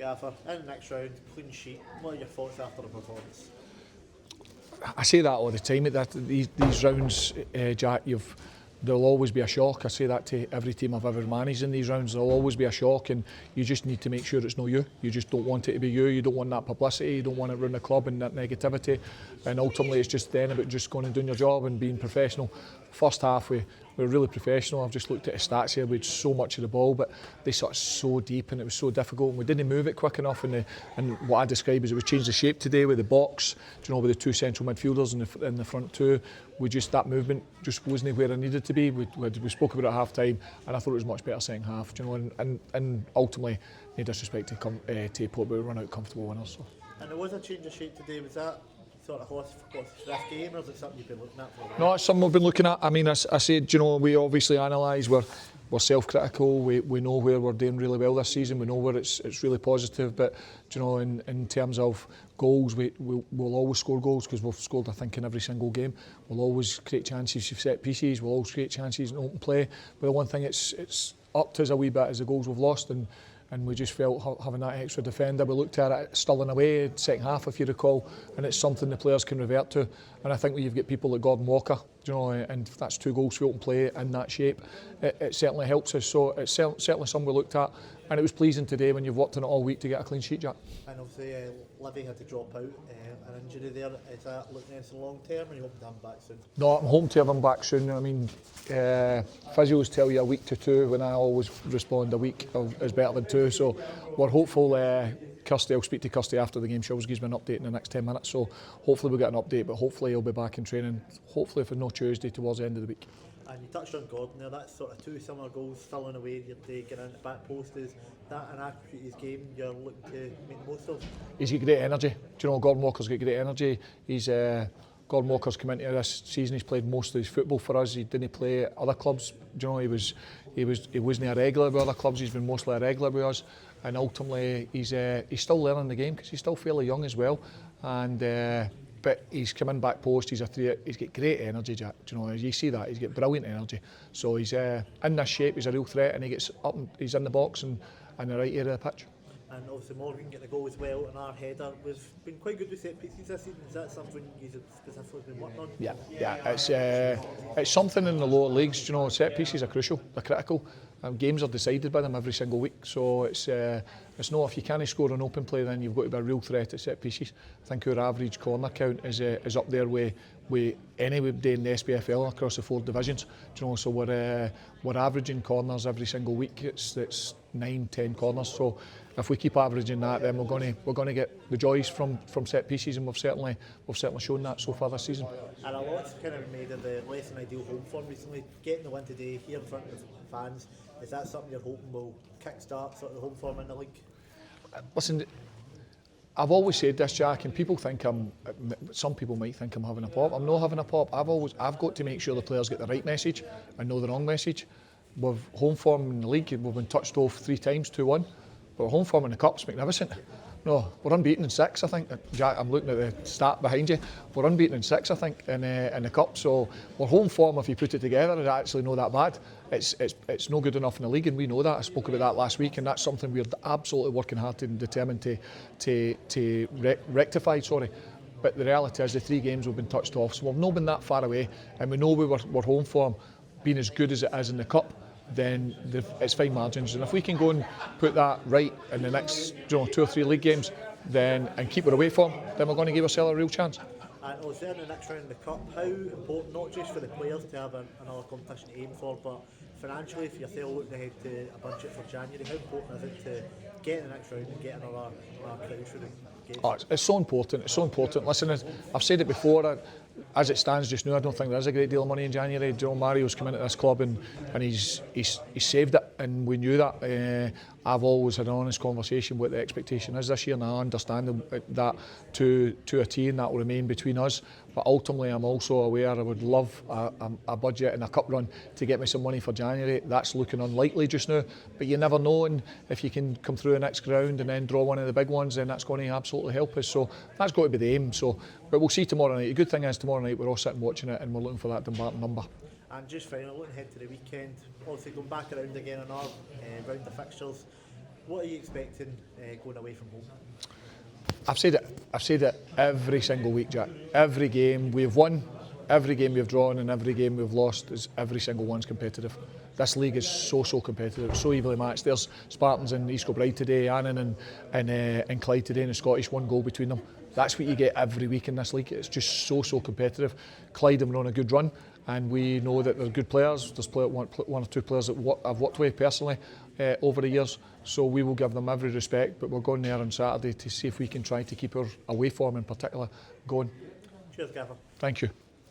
Gaffer, in the next round, clean sheet. What are your thoughts after the performance? I say that all the time. These rounds, Jack, there'll always be a shock. I say that to every team I've ever managed in these rounds. There'll always be a shock, and you just need to make sure it's not you. You just don't want it to be you. You don't want that publicity. You don't want it around the club and that negativity. And ultimately, it's just then about just going and doing your job and being professional. First half, we were really professional. I've just looked at the stats here. We had so much of the ball, but they sort of so deep, and it was so difficult. And we didn't move it quick enough. And what I describe as it was changed the shape today with the box. Do you know, with the two central midfielders in the front two. That movement just wasn't where it needed to be. We spoke about it at half time, and I thought it was much better second half. Do you know, and ultimately, no disrespect to Tayport, but we run out comfortable winners. So. And there was a change of shape today. Was that sort of horse for this game, or is it something you've been looking at for a while? No, it's something we've been looking at. I mean, I said, you know, we obviously analyse. We're self-critical. We know where we're doing really well this season. We know where it's really positive. But you know, in terms of goals, we'll always score goals because we've scored, I think, in every single game. We'll always create chances of set pieces. We'll always create chances in open play. But the one thing it's up to us a wee bit is the goals we've lost, and we just felt having that extra defender. We looked at it still in a way, second half if you recall, and it's something the players can revert to. And I think when you've got people like Gordon Walker, you know, and if that's 2 goals for open play in that shape, it certainly helps us. So it's certainly something we looked at, and it was pleasing today when you've worked on it all week to get a clean sheet, Jack. And obviously Livy had to drop out, an injury there. Is that looking anything long term, or are you hoping to have him back soon? No, I'm hoping to have him back soon. I mean, physios tell you a week to 2, when I always respond a week is better than 2. So we're hopeful. Kirsty, I'll speak to Kirsty after the game. She always gives me an update in the next 10 minutes. So hopefully we'll get an update, but hopefully he'll be back in training. Hopefully for no Tuesday towards the end of the week. And you touched on Gordon there. That's sort of 2 similar goals, filling away your day, getting into the back post. Is that an attribute of his game you're looking to make the most of? He's got great energy. Do you know, Gordon Walker's got great energy. Gordon Walker's come into this season. He's played most of his football for us. He didn't play at other clubs. Do you know, he wasn't a regular with other clubs. He's been mostly a regular with us. And ultimately, he's still learning the game because he's still fairly young as well. And but he's come in back post. He's got great energy, Jack. Do you know, you see that he's got brilliant energy. So he's in this shape. He's a real threat, and he gets up. And he's in the box and in the right area of the pitch. And obviously Morgan get the goal as well, and our header was been quite good with set pieces this season. Is that something you've specifically been working on? Yeah. It's something in the lower leagues. You know, set pieces are crucial. They're critical. Games are decided by them every single week. So it's not, if you can't score an open play, then you've got to be a real threat at set pieces. I think our average corner count is up there with anybody in the SPFL across the 4 divisions. Do you know, so we're averaging corners every single week. It's 9-10 corners. So if we keep averaging that, then we're going to get the joys from set pieces, and we've certainly shown that so far this season. And a lot's kind of made of the less than ideal home form recently. Getting the win today here in front of fans, is that something you're hoping will kick-start sort of the home form in the league? Listen, I've always said this, Jack, and people think some people might think I'm having a pop. I'm not having a pop. I've got to make sure the players get the right message and know the wrong message. With home form in the league, we've been touched off 3 times, 2-1. But home form in the cup's magnificent. No, we're unbeaten in 6, I think. Jack, I'm looking at the stat behind you. We're unbeaten in 6, I think, in the cup. So we're home form, if you put it together, is actually not that bad. It's no good enough in the league, and we know that. I spoke about that last week, and that's something we're absolutely working hard and determined to rectify. But the reality is the 3 games we've been touched off, so we've not been that far away, and we know we're home form being as good as it is in the cup. Then it's fine margins, and if we can go and put that right in the next 2 or 3 league games, then and keep it away from, then we're going to give ourselves a real chance. And also in the next round of the cup, how important, not just for the players to have another competition to aim for, but financially, if you're still looking ahead to a budget for January, how important is it to get in the next round and get another crowd for the game? Oh, it's so important. It's so important. Listen, I've said it before. As it stands just now, I don't think there is a great deal of money in January. Joe Mario's come into this club and he's saved it, and we knew that. I've always had an honest conversation with the expectation is this year, and I understand that to a T, and that will remain between us. But ultimately, I'm also aware I would love a budget and a cup run to get me some money for January. That's looking unlikely just now, but you never know. And if you can come through the next round and then draw one of the big ones, then that's going to absolutely help us. So that's got to be the aim. But we'll see tomorrow night. The good thing is tomorrow night we're all sitting watching it, and we're looking for that Dumbarton number. And just finally, looking ahead to the weekend, obviously going back around again on our round of fixtures, What are you expecting going away from home? I've said it every single week, Jack. Every game we've won, every game we've drawn, and every game we've lost, is every single one's competitive. This league is so competitive, so evenly matched. There's Spartans in East Kilbride today, Annan and Clyde today, and the Scottish, one goal between them. That's what you get every week in this league. It's just so competitive. Clyde have been on a good run, and we know that they're good players. There's one or two players that I've worked with personally over the years, so we will give them every respect, but we're going there on Saturday to see if we can try to keep our away form in particular going. Cheers, Gaffer. Thank you.